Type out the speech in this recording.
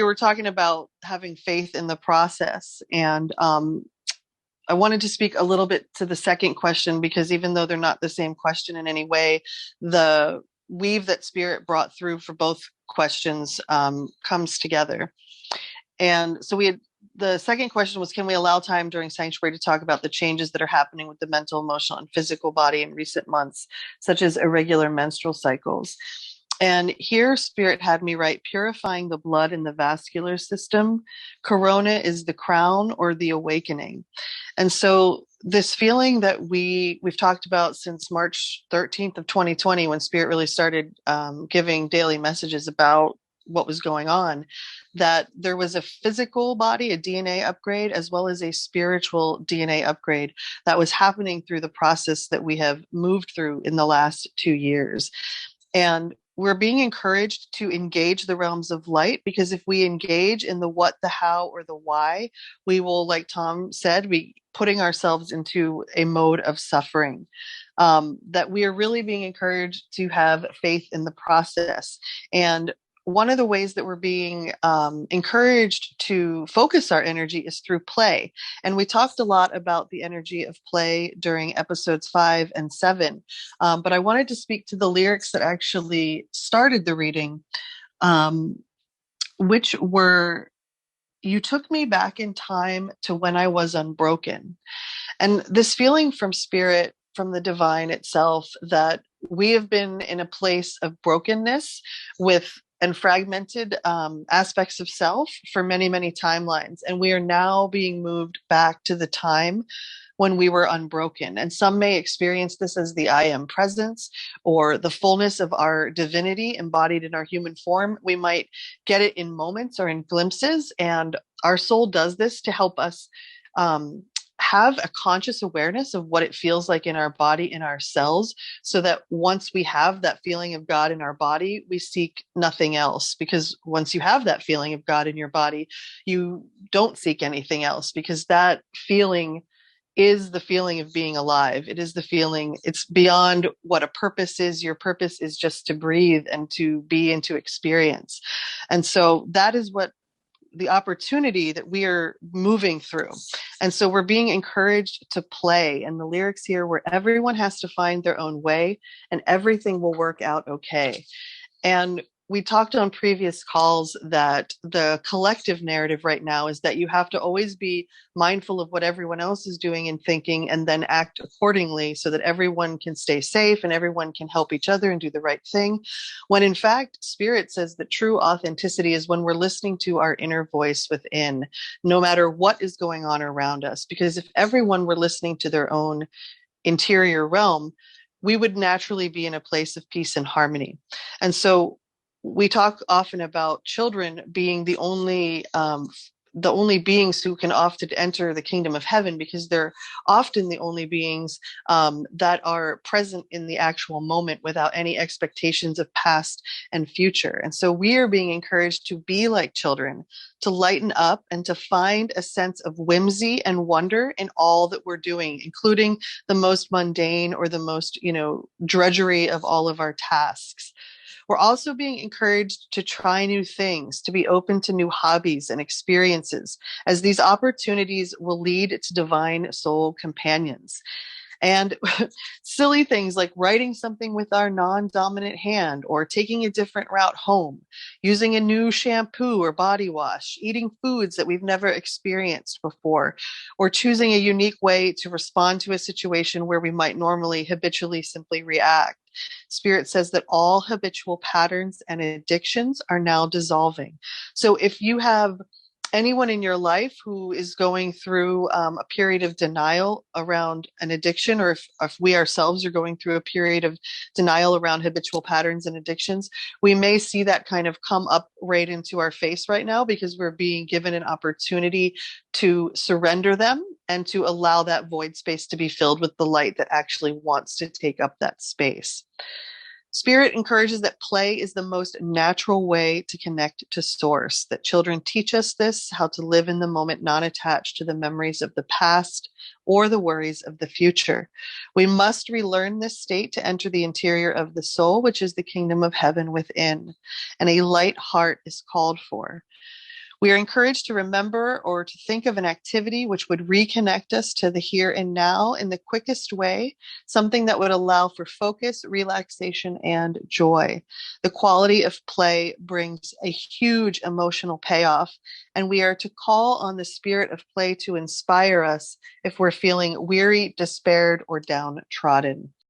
We were talking about having faith in the process, and I wanted to speak a little bit to the second question because even though they're not the same question in any way, the weave that Spirit brought through for both questions comes together. And so the second question was, can we allow time during sanctuary to talk about the changes that are happening with the mental, emotional, and physical body in recent months, such as irregular menstrual cycles? And here Spirit had me write, purifying the blood in the vascular system. Corona is the crown or the awakening. And so this feeling that we've talked about since March 13th of 2020, when Spirit really started giving daily messages about what was going on, that there was a physical body, a DNA upgrade, as well as a spiritual DNA upgrade that was happening through the process that we have moved through in the last 2 years. And we're being encouraged to engage the realms of light, because if we engage in the what, the how, or the why, we will, like Tom said, be putting ourselves into a mode of suffering. That we are really being encouraged to have faith in the process. And one of the ways that we're being encouraged to focus our energy is through play. And we talked a lot about the energy of play during episodes 5 and 7. But I wanted to speak to the lyrics that actually started the reading, which were, "You took me back in time to when I was unbroken." And this feeling from Spirit, from the divine itself, that we have been in a place of brokenness with and fragmented aspects of self for many, many timelines. And we are now being moved back to the time when we were unbroken. And some may experience this as the I am presence, or the fullness of our divinity embodied in our human form. We might get it in moments or in glimpses. And our soul does this to help us have a conscious awareness of what it feels like in our body, in our cells, so that once we have that feeling of God in our body, we seek nothing else. Because once you have that feeling of God in your body, you don't seek anything else, because that feeling is the feeling of being alive. It is the feeling, it's beyond what a purpose is. Your purpose is just to breathe and to be and to experience. And so that is what the opportunity that we are moving through. And so we're being encouraged to play. And the lyrics here were, everyone has to find their own way and everything will work out okay. And we talked on previous calls that the collective narrative right now is that you have to always be mindful of what everyone else is doing and thinking, and then act accordingly so that everyone can stay safe and everyone can help each other and do the right thing. When in fact, Spirit says that true authenticity is when we're listening to our inner voice within, no matter what is going on around us. Because if everyone were listening to their own interior realm, we would naturally be in a place of peace and harmony. And so we talk often about children being the only beings who can often enter the kingdom of heaven, because they're often the only beings that are present in the actual moment without any expectations of past and future. And so we are being encouraged to be like children, to lighten up and to find a sense of whimsy and wonder in all that we're doing, including the most mundane or the most, drudgery of all of our tasks. We're also being encouraged to try new things, to be open to new hobbies and experiences, as these opportunities will lead to divine soul companions. And silly things like writing something with our non-dominant hand, or taking a different route home, using a new shampoo or body wash, eating foods that we've never experienced before, or choosing a unique way to respond to a situation where we might normally habitually simply react. Spirit says that all habitual patterns and addictions are now dissolving. So if you have anyone in your life who is going through a period of denial around an addiction, or if we ourselves are going through a period of denial around habitual patterns and addictions, we may see that kind of come up right into our face right now, because we're being given an opportunity to surrender them and to allow that void space to be filled with the light that actually wants to take up that space. Spirit encourages that play is the most natural way to connect to source, that children teach us this, how to live in the moment, not attached to the memories of the past or the worries of the future. We must relearn this state to enter the interior of the soul, which is the kingdom of heaven within, and a light heart is called for. We are encouraged to remember or to think of an activity which would reconnect us to the here and now in the quickest way, something that would allow for focus, relaxation, and joy. The quality of play brings a huge emotional payoff, and we are to call on the spirit of play to inspire us if we're feeling weary, despaired, or downtrodden.